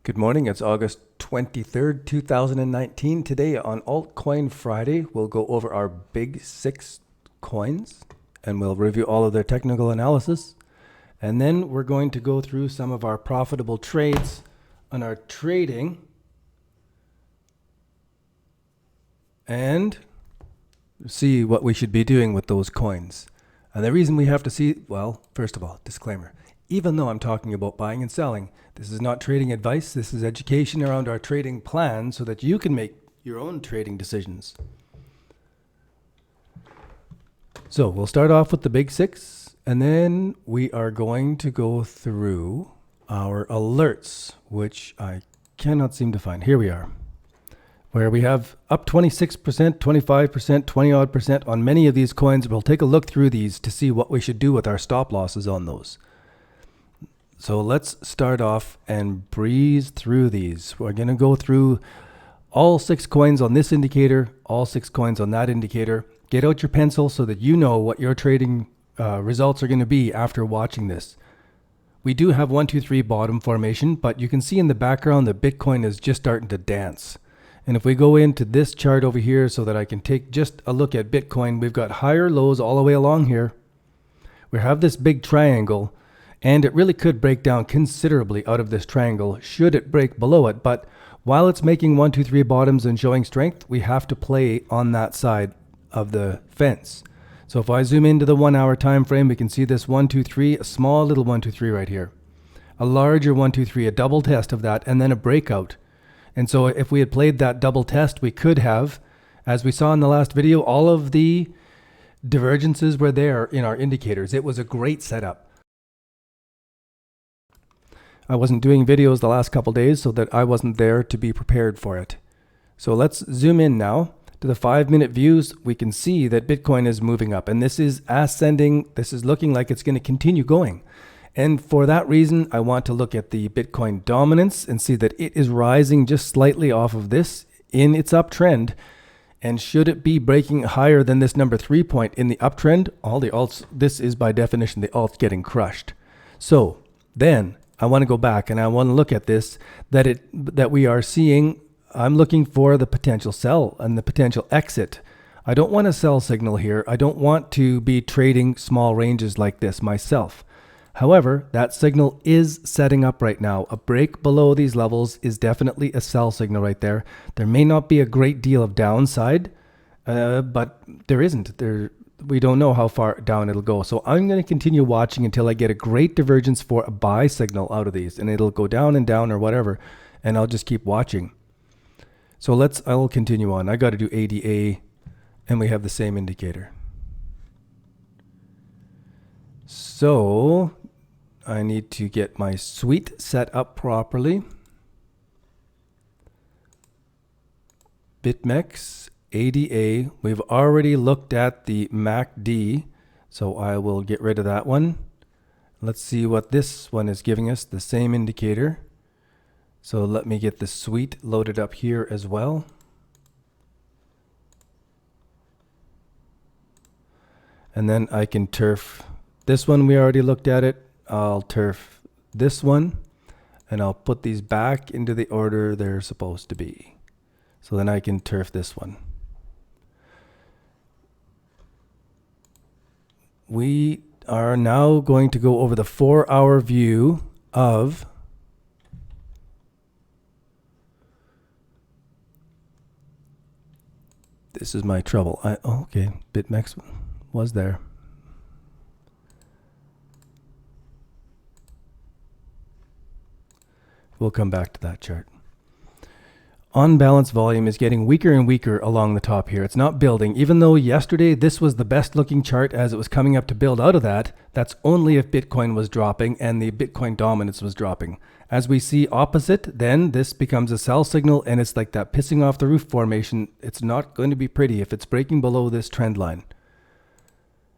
Good morning, it's August 23rd, 2019. Today on Altcoin Friday, we'll go over our big 6 coins and we'll review all of their technical analysis. And then we're going to go through some of our profitable trades on our trading and see what we should be doing with those coins. And the reason we have to see, well, first of all, disclaimer. Even though I'm talking about buying and selling, this is not trading advice. This is education around our trading plan so that you can make your own trading decisions. So we'll start off with the big 6, and then we are going to go through our alerts, which I cannot seem to find. Here we are, where we have up 26%, 25%, 20 odd percent on many of these coins. We'll take a look through these to see what we should do with our stop losses on those. So let's start off and breeze through these. We're going to go through all 6 coins on this indicator, all 6 coins on that indicator. Get out your pencil so that you know what your trading results are going to be after watching this. We do have 1, 2, 3 bottom formation, but you can see in the background that Bitcoin is just starting to dance. And if we go into this chart over here so that I can take just a look at Bitcoin, we've got higher lows all the way along here. We have this big triangle. And it really could break down considerably out of this triangle should it break below it. But while it's making 1, 2, 3 bottoms and showing strength, we have to play on that side of the fence. So if I zoom into the 1 hour time frame, we can see this 1, 2, 3, a small little 1, 2, 3 right here. A larger 1, 2, 3, a double test of that, and then a breakout. And so if we had played that double test, we could have, as we saw in the last video, all of the divergences were there in our indicators. It was a great setup. I wasn't doing videos the last couple days so that I wasn't there to be prepared for it. So let's zoom in now to the 5-minute views. We can see that Bitcoin is moving up and this is ascending. This is looking like it's going to continue going. And for that reason, I want to look at the Bitcoin dominance and see that it is rising just slightly off of this in its uptrend. And should it be breaking higher than this number 3 point in the uptrend, all the alts, this is by definition the alt getting crushed. So then I want to go back and I want to look at this, that we are seeing. I'm looking for the potential sell and the potential exit. I don't want a sell signal here. I don't want to be trading small ranges like this myself. However, that signal is setting up right now. A break below these levels is definitely a sell signal right there. There may not be a great deal of downside, but there isn't. We don't know how far down it'll go. So I'm going to continue watching until I get a great divergence for a buy signal out of these, and it'll go down and down or whatever, and I'll just keep watching. So I'll continue on. I got to do ADA, and we have the same indicator. So I need to get my suite set up properly. BitMEX ADA, we've already looked at the MACD, so I will get rid of that one. Let's see what this one is giving us, the same indicator. So let me get the suite loaded up here as well. And then I can turf this one. We already looked at it. I'll turf this one, and I'll put these back into the order they're supposed to be. So then I can turf this one. We are now going to go over the 4-hour view of this is my trouble. Okay, BitMEX was there. We'll come back to that chart. On balance volume is getting weaker and weaker along the top here. It's not building. Even though yesterday this was the best looking chart as it was coming up to build out of that, that's only if Bitcoin was dropping and the Bitcoin dominance was dropping. As we see opposite, then this becomes a sell signal and it's like that pissing off the roof formation. It's not going to be pretty if it's breaking below this trend line.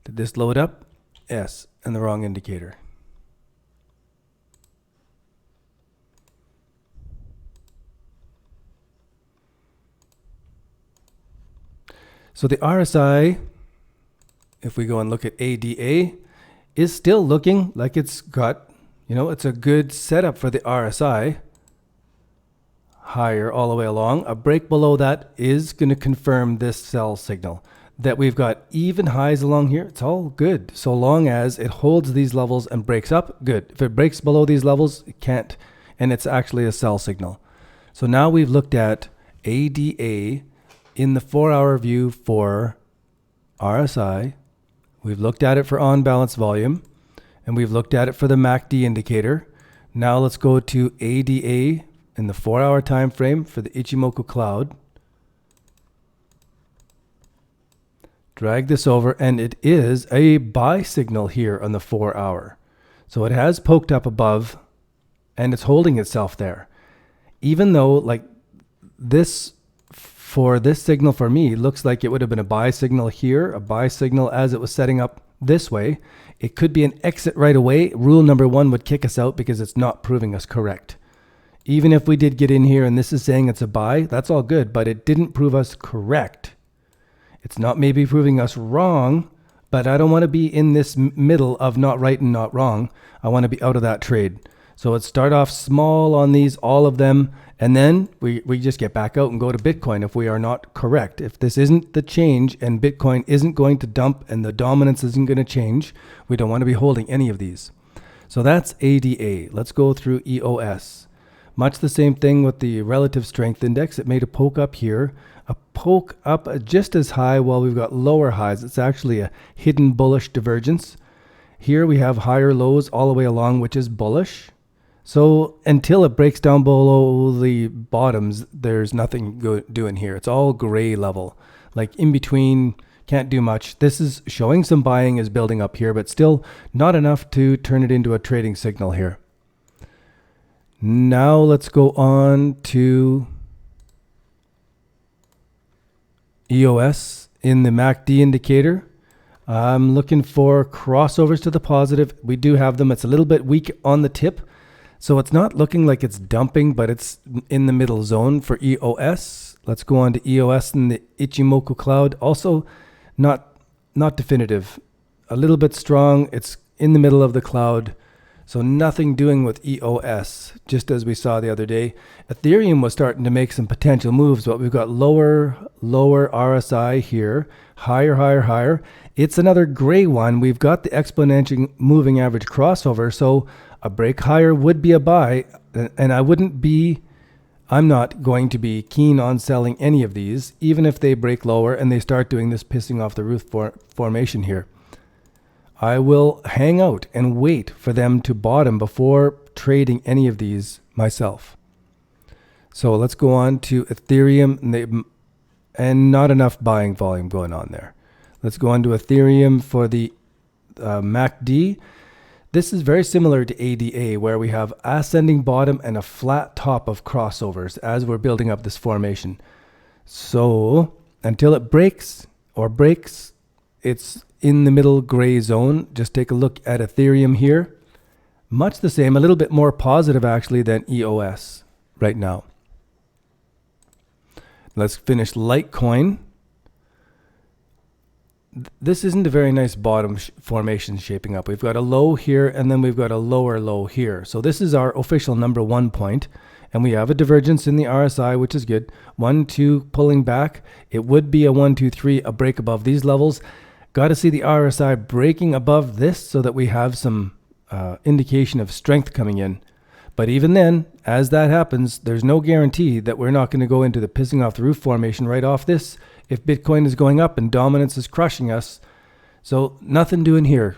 Did this load up? Yes, and the wrong indicator. So the RSI, if we go and look at ADA, is still looking like it's got, it's a good setup for the RSI. higher all the way along. A break below that is going to confirm this sell signal. That we've got even highs along here, it's all good. So long as it holds these levels and breaks up, good. If it breaks below these levels, it can't. And it's actually a sell signal. So now we've looked at ADA in the 4-hour view for RSI. We've looked at it for on-balance volume. And we've looked at it for the MACD indicator. Now let's go to ADA in the 4-hour time frame for the Ichimoku Cloud. Drag this over, and it is a buy signal here on the 4-hour. So it has poked up above, and it's holding itself there. Even though, like, this, for this signal for me, looks like it would have been a buy signal here, a buy signal as it was setting up this way. It could be an exit right away. Rule number 1 would kick us out because it's not proving us correct. Even if we did get in here and this is saying it's a buy, that's all good, but it didn't prove us correct. It's not maybe proving us wrong, but I don't want to be in this middle of not right and not wrong. I want to be out of that trade. So let's start off small on these, all of them, and then we just get back out and go to Bitcoin if we are not correct. If this isn't the change and Bitcoin isn't going to dump and the dominance isn't going to change, we don't want to be holding any of these. So that's ADA. Let's go through EOS. Much the same thing with the relative strength index. It made a poke up here. A poke up just as high while we've got lower highs. It's actually a hidden bullish divergence. Here we have higher lows all the way along, which is bullish. So until it breaks down below the bottoms, there's nothing doing here. It's all gray level, like in between, can't do much. This is showing some buying is building up here, but still not enough to turn it into a trading signal here. Now let's go on to EOS in the MACD indicator. I'm looking for crossovers to the positive. We do have them. It's a little bit weak on the tip. So it's not looking like it's dumping, but it's in the middle zone for EOS. Let's go on to EOS in the Ichimoku Cloud. Also not definitive. A little bit strong. It's in the middle of the cloud. So nothing doing with EOS, just as we saw the other day. Ethereum was starting to make some potential moves, but we've got lower RSI here, higher. It's another gray one. We've got the exponential moving average crossover, so a break higher would be a buy, and I'm not going to be keen on selling any of these, even if they break lower and they start doing this pissing off the roof formation here. I will hang out and wait for them to bottom before trading any of these myself. So let's go on to Ethereum, and not enough buying volume going on there. Let's go on to Ethereum for the MACD. This is very similar to ADA, where we have ascending bottom and a flat top of crossovers as we're building up this formation. So until it breaks, it's in the middle gray zone. Just take a look at Ethereum here. Much the same, a little bit more positive actually than EOS right now. Let's finish Litecoin. This isn't a very nice bottom formation shaping up. We've got a low here and then we've got a lower low here. So this is our official number 1 point. And we have a divergence in the RSI, which is good. 1, 2 pulling back. It would be a 1, 2, 3, a break above these levels. Got to see the RSI breaking above this so that we have some indication of strength coming in. But even then, as that happens, there's no guarantee that we're not going to go into the pissing off the roof formation right off this if Bitcoin is going up and dominance is crushing us. So nothing doing here.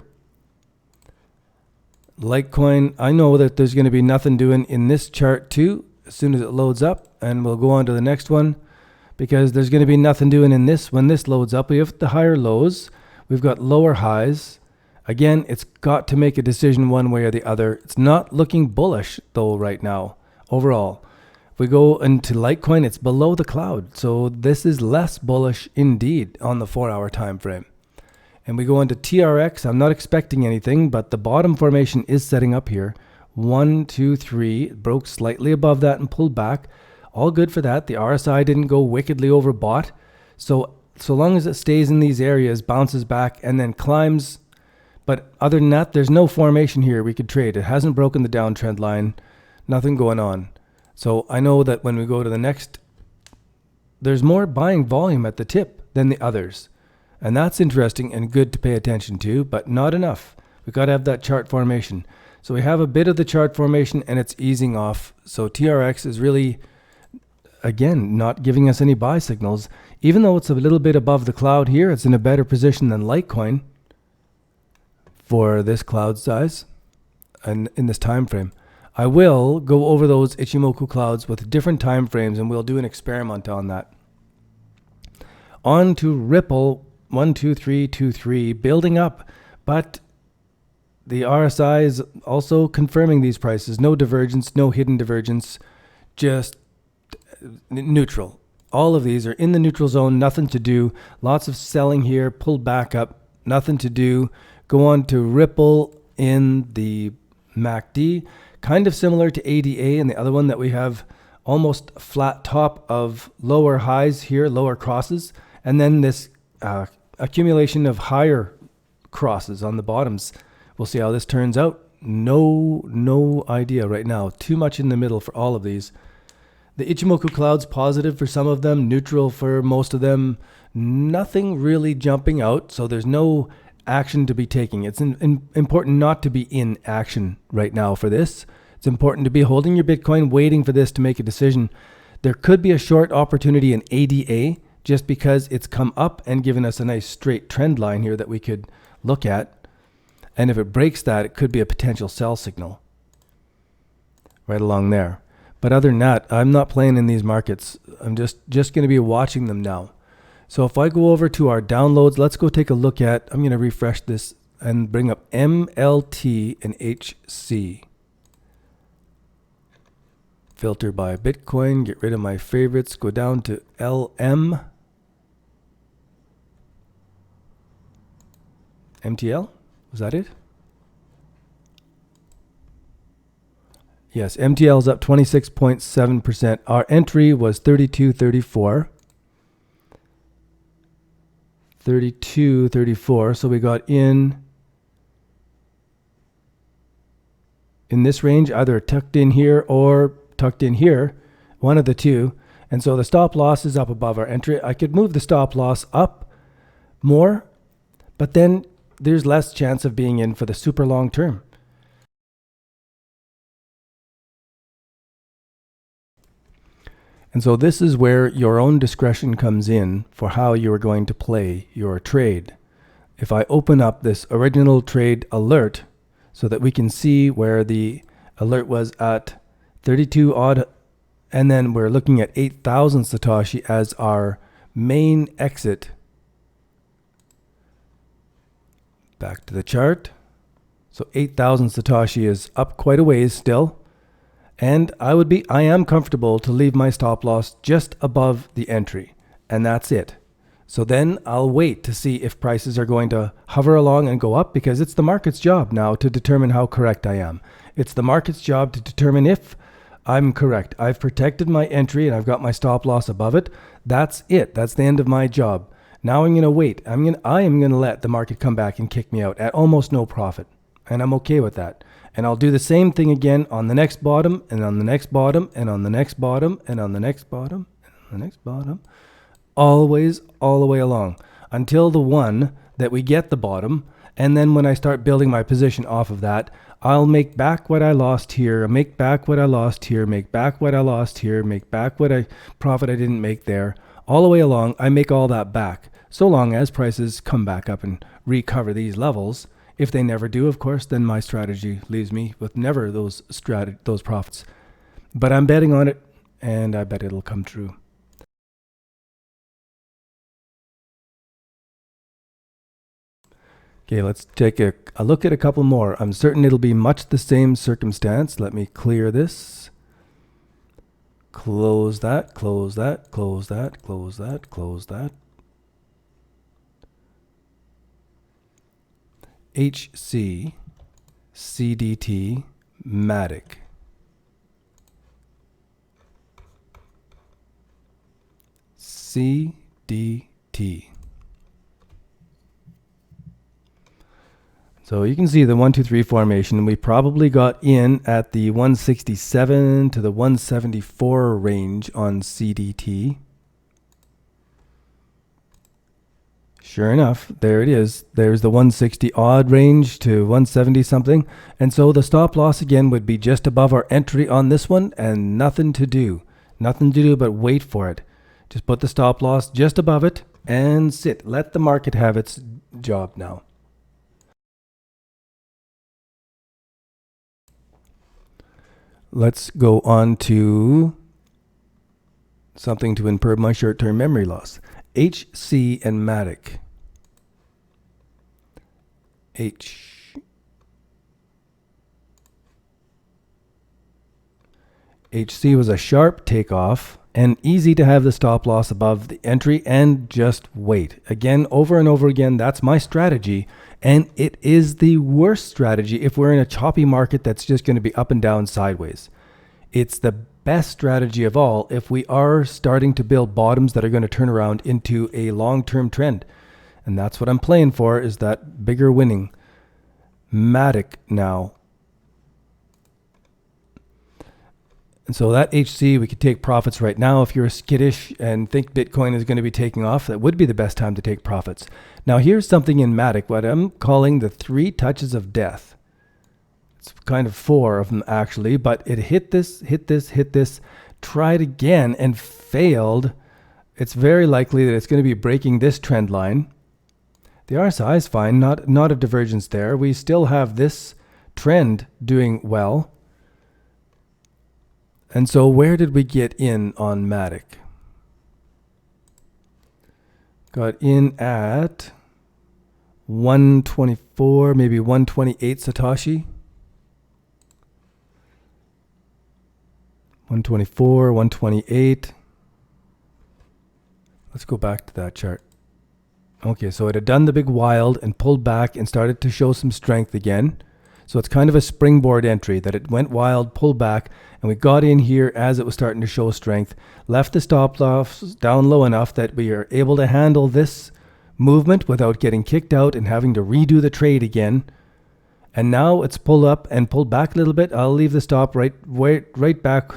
Litecoin, I know that there's going to be nothing doing in this chart too as soon as it loads up, and we'll go on to the next one because there's going to be nothing doing in this when this loads up. We have the higher lows. We've got lower highs. Again, it's got to make a decision one way or the other. It's not looking bullish though right now overall. If we go into Litecoin, it's below the cloud. So this is less bullish indeed on the 4-hour time frame. And we go into TRX. I'm not expecting anything, but the bottom formation is setting up here. 1, 2, 3. It broke slightly above that and pulled back. All good for that. The RSI didn't go wickedly overbought. So long as it stays in these areas, bounces back and then climbs. But other than that, there's no formation here we could trade. It hasn't broken the downtrend line. Nothing going on. So I know that when we go to the next, there's more buying volume at the tip than the others. And that's interesting and good to pay attention to, but not enough. We've got to have that chart formation. So we have a bit of the chart formation and it's easing off. So TRX is really, again, not giving us any buy signals. Even though it's a little bit above the cloud here, it's in a better position than Litecoin for this cloud size and in this time frame. I will go over those Ichimoku clouds with different time frames and we'll do an experiment on that. On to Ripple, 12323, building up, but the RSI is also confirming these prices. No divergence, no hidden divergence, just neutral. All of these are in the neutral zone, nothing to do. Lots of selling here, pulled back up, nothing to do. Go on to Ripple in the MACD, kind of similar to ADA and the other one that we have almost flat top of lower highs here, lower crosses, and then this accumulation of higher crosses on the bottoms. We'll see how this turns out. No idea right now. Too much in the middle for all of these. The Ichimoku Cloud's positive for some of them, neutral for most of them. Nothing really jumping out, so there's no action to be taking. It's important not to be in action right now for this. It's important to be holding your Bitcoin, waiting for this to make a decision. There could be a short opportunity in ADA just because it's come up and given us a nice straight trend line here that we could look at. And if it breaks that, it could be a potential sell signal right along there. But other than that, I'm not playing in these markets. I'm just going to be watching them now. So if I go over to our downloads, let's go take a look at, I'm going to refresh this and bring up MLT and HC. Filter by Bitcoin, get rid of my favorites, go down to LM. MTL, was that it? Yes, MTL is up 26.7%. Our entry was 32.34. 32.34. So we got in this range, either tucked in here or tucked in here, one of the two. And so the stop loss is up above our entry. I could move the stop loss up more, but then there's less chance of being in for the super long term. And so this is where your own discretion comes in for how you are going to play your trade. If I open up this original trade alert so that we can see where the alert was at 32 odd, and then we're looking at 8,000 Satoshi as our main exit. Back to the chart. So 8,000 Satoshi is up quite a ways still. And I am comfortable to leave my stop loss just above the entry. And that's it. So then I'll wait to see if prices are going to hover along and go up, because it's the market's job now to determine how correct I am. It's the market's job to determine if I'm correct. I've protected my entry and I've got my stop loss above it. That's it. That's the end of my job. Now I'm going to wait. I am going to let the market come back and kick me out at almost no profit. And I'm okay with that. And I'll do the same thing again on the next bottom, and on the next bottom, and on the next bottom, and on the next bottom, and on the next bottom. Always, all the way along until the one that we get the bottom. And then when I start building my position off of that, I'll make back what I lost here, make back what I lost here, make back what I lost here, make back what profit I didn't make there. All the way along, I make all that back, so long as prices come back up and recover these levels. If they never do, of course, then my strategy leaves me with never those profits. But I'm betting on it, and I bet it'll come true. Okay, let's take a look at a couple more. I'm certain it'll be much the same circumstance. Let me clear this. Close that, close that, close that, close that, close that. HC, CDT, Matic. CDT. So you can see the 1, 2, 3 formation. We probably got in at the 167 to the 174 range on CDT. Sure enough, there it is. There's the 160 odd range to 170 something. And so the stop loss again would be just above our entry on this one, and nothing to do. Nothing to do but wait for it. Just put the stop loss just above it and sit. Let the market have its job now. Let's go on to something to improve my short-term memory loss. HC and Matic. HC was a sharp takeoff and easy to have the stop loss above the entry and just wait. Again, over and over again, that's my strategy. And it is the worst strategy if we're in a choppy market that's just going to be up and down sideways. It's the best strategy of all if we are starting to build bottoms that are going to turn around into a long-term trend. And that's what I'm playing for, is that bigger winning. Matic now. And so that HC, we could take profits right now. If you're skittish and think Bitcoin is going to be taking off, that would be the best time to take profits. Now here's something in Matic, what I'm calling the 3 touches of death. It's kind of 4 of them actually, but it hit this, tried again and failed. It's very likely that it's going to be breaking this trend line. The RSI is fine, not a divergence there. We still have this trend doing well. And so where did we get in on Matic? Got in at 124, maybe 128 Satoshi. 124, 128. Let's go back to that chart. Okay, so it had done the big wild and pulled back and started to show some strength again. So it's kind of a springboard entry that it went wild, pulled back, and we got in here as it was starting to show strength, left the stop loss down low enough that we are able to handle this movement without getting kicked out and having to redo the trade again. And now it's pulled up and pulled back a little bit. I'll leave the stop right back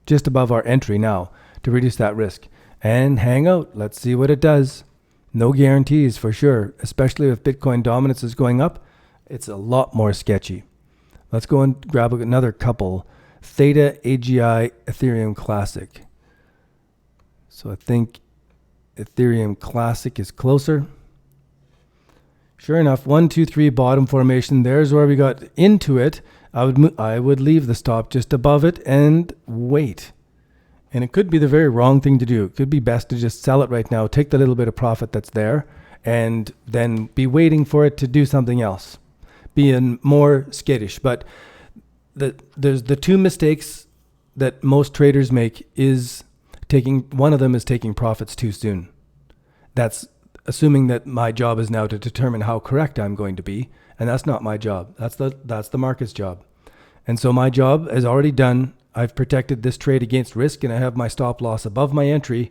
just above our entry now to reduce that risk. And hang out. Let's see what it does. No guarantees for sure, especially if Bitcoin dominance is going up. It's a lot more sketchy. Let's go and grab another couple. Theta, AGI, Ethereum Classic. So I think Ethereum Classic is closer. Sure enough, 1, 2, 3 bottom formation. There's where we got into it. I would leave the stop just above it and wait. And it could be the very wrong thing to do. It could be best to just sell it right now, take the little bit of profit that's there, and then be waiting for it to do something else. Being more skittish. But there's the 2 mistakes that most traders make is one of them is taking profits too soon. That's assuming that my job is now to determine how correct I'm going to be, and that's not my job. That's the market's job. And so my job is already done. I've protected this trade against risk, and I have my stop loss above my entry.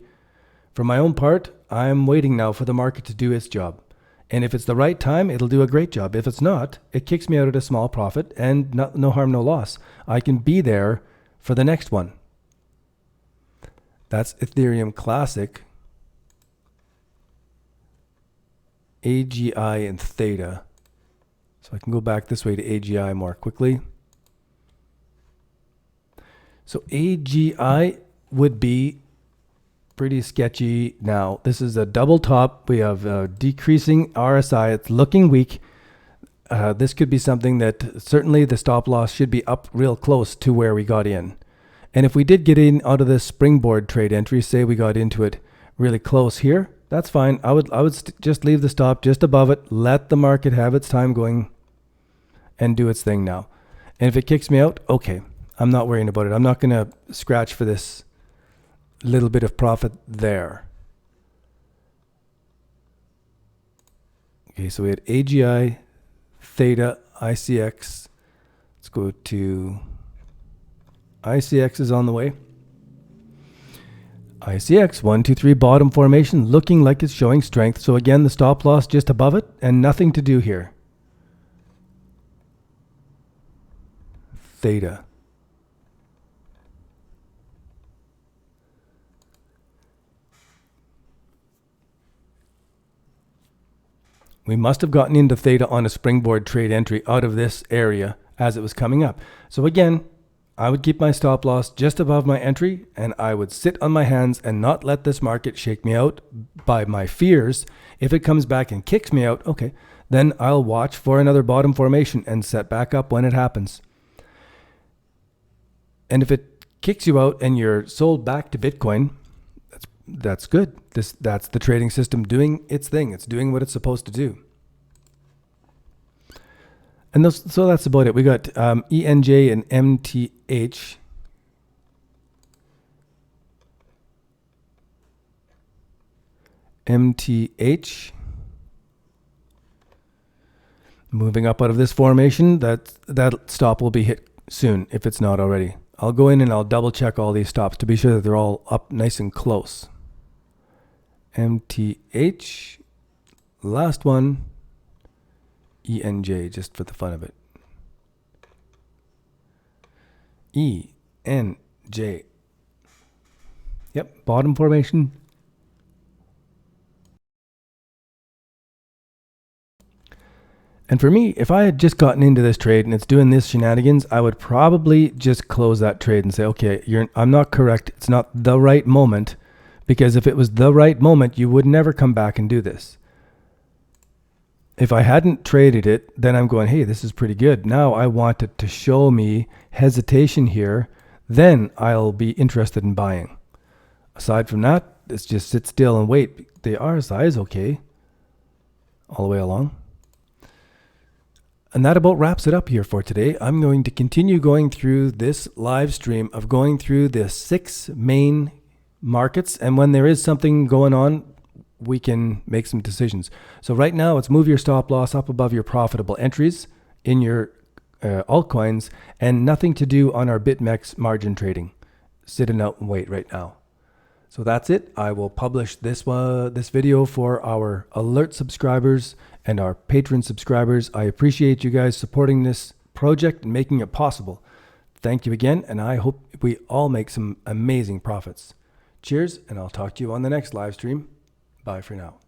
For my own part, I'm waiting now for the market to do its job. And if it's the right time, it'll do a great job. If it's not, it kicks me out at a small profit, and no harm, no loss. I can be there for the next one. That's Ethereum Classic, AGI, and Theta. So I can go back this way to AGI more quickly. So AGI would be pretty sketchy now. This is a double top. We have decreasing RSI. It's looking weak. This could be something that certainly the stop loss should be up real close to where we got in. And if we did get in out of this springboard trade entry, say we got into it really close here, that's fine. I would just leave the stop just above it, let the market have its time going and do its thing now. And if it kicks me out, okay. I'm not worrying about it. I'm not going to scratch for this little bit of profit there. Okay, so we had AGI, Theta, ICX. Let's go to ICX is on the way. ICX, 1, 2, 3 bottom formation, looking like it's showing strength. So again, the stop loss just above it and nothing to do here. theta. We must have gotten into theta on a springboard trade entry out of this area as it was coming up. So again, I would keep my stop loss just above my entry, and I would sit on my hands and not let this market shake me out by my fears. If it comes back and kicks me out, okay, then I'll watch for another bottom formation and set back up when it happens. And if it kicks you out and you're sold back to Bitcoin, that's good. That's the trading system doing its thing. It's doing what it's supposed to do. And so that's about it. We got ENJ and MTH. MTH. Moving up out of this formation, that stop will be hit soon if it's not already. I'll go in and I'll double check all these stops to be sure that they're all up nice and close. MTH, last one, ENJ, just for the fun of it. ENJ. Yep, bottom formation. And for me, if I had just gotten into this trade and it's doing this shenanigans, I would probably just close that trade and say, okay, I'm not correct. It's not the right moment. Because if it was the right moment, you would never come back and do this. If I hadn't traded it, then I'm going, hey, this is pretty good. Now I want it to show me hesitation here. Then I'll be interested in buying. Aside from that, it's just sit still and wait. The RSI is okay all the way along. And that about wraps it up here for today. I'm going to continue going through this live stream of going through the 6 main markets, and when there is something going on, we can make some decisions. So right now, it's move your stop loss up above your profitable entries in your altcoins, and nothing to do on our BitMEX margin trading. Sit and out and wait right now. So that's it. I will publish this video for our alert subscribers and our patron subscribers. I appreciate you guys supporting this project and making it possible. Thank you again, and I hope we all make some amazing profits. Cheers, and I'll talk to you on the next live stream. Bye for now.